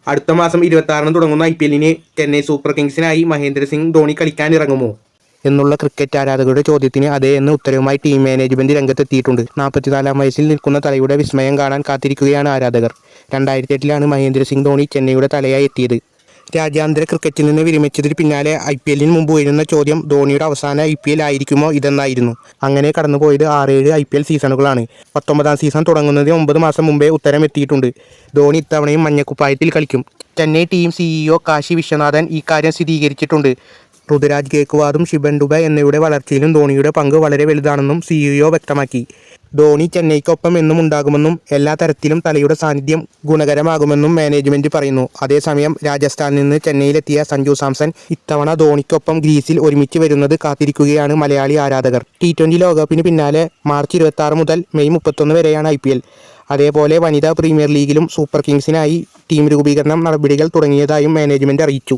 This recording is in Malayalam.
അടുത്ത മാസം 26-ന് തുടങ്ങുന്ന IPLന് ചെന്നൈ സൂപ്പർ കിങ്സിനായി മഹേന്ദ്ര സിംഗ് ധോണി കളിക്കാൻ ഇറങ്ങുമോ എന്നുള്ള ക്രിക്കറ്റ് ആരാധകരുടെ ചോദ്യത്തിന് അതെ എന്ന ഉത്തരവുമായി ടീം മാനേജ്മെന്റ് രംഗത്തെത്തിയിട്ടുണ്ട്. 44-ാം വയസ്സിൽ നിൽക്കുന്ന തലയുടെ വിസ്മയം കാണാൻ കാത്തിരിക്കുകയാണ് ആരാധകർ. 2008-ലാണ് മഹേന്ദ്ര സിംഗ് ധോണി ചെന്നൈയുടെ തലയായി എത്തിയത്. രാജ്യാന്തര ക്രിക്കറ്റിൽ നിന്ന് വിരമിച്ചതിന് പിന്നാലെ IPLന് മുമ്പ് ഉയരുന്ന ചോദ്യം ധോണിയുടെ അവസാന IPL ആയിരിക്കുമോ ഇതെന്നായിരുന്നു. അങ്ങനെ കടന്നുപോയത് 6-7 IPL സീസണുകളാണ്. 19-ാം സീസൺ തുടങ്ങുന്നതിന് 9 മാസം മുമ്പേ ഉത്തരം എത്തിയിട്ടുണ്ട്. ധോണി ഇത്തവണയും മഞ്ഞക്കുപ്പായത്തിൽ കളിക്കും. ചെന്നൈ ടീം CEO കാശി വിശ്വനാഥൻ ഇക്കാര്യം സ്ഥിരീകരിച്ചിട്ടുണ്ട്. ഋതുരാജ് ഗേക്വാദും ശിവൻ ദുബെ എന്നിവരുടെ വളർച്ചയിലും ധോണിയുടെ പങ്ക് വളരെ വലുതാണെന്നും CEO വ്യക്തമാക്കി. ധോണി ചെന്നൈക്കൊപ്പം എന്നും ഉണ്ടാകുമെന്നും എല്ലാ തരത്തിലും തലയുടെ സാന്നിധ്യം ഗുണകരമാകുമെന്നും മാനേജ്മെന്റ് പറയുന്നു. അതേസമയം രാജസ്ഥാനിൽ നിന്ന് ചെന്നൈയിലെത്തിയ സഞ്ജു സാംസൺ ഇത്തവണ ധോണിക്കൊപ്പം ഗ്രീസിൽ ഒരുമിച്ച് വരുന്നത് കാത്തിരിക്കുകയാണ് മലയാളി ആരാധകർ. T20 ലോകകപ്പിന് പിന്നാലെ മാർച്ച് 26 മുതൽ മെയ് 31 വരെയാണ് IPL. അതേപോലെ വനിതാ പ്രീമിയർ ലീഗിലും സൂപ്പർ കിങ്സിനായി ടീം രൂപീകരണം നടപടികൾ തുടങ്ങിയതായും മാനേജ്മെന്റ് അറിയിച്ചു.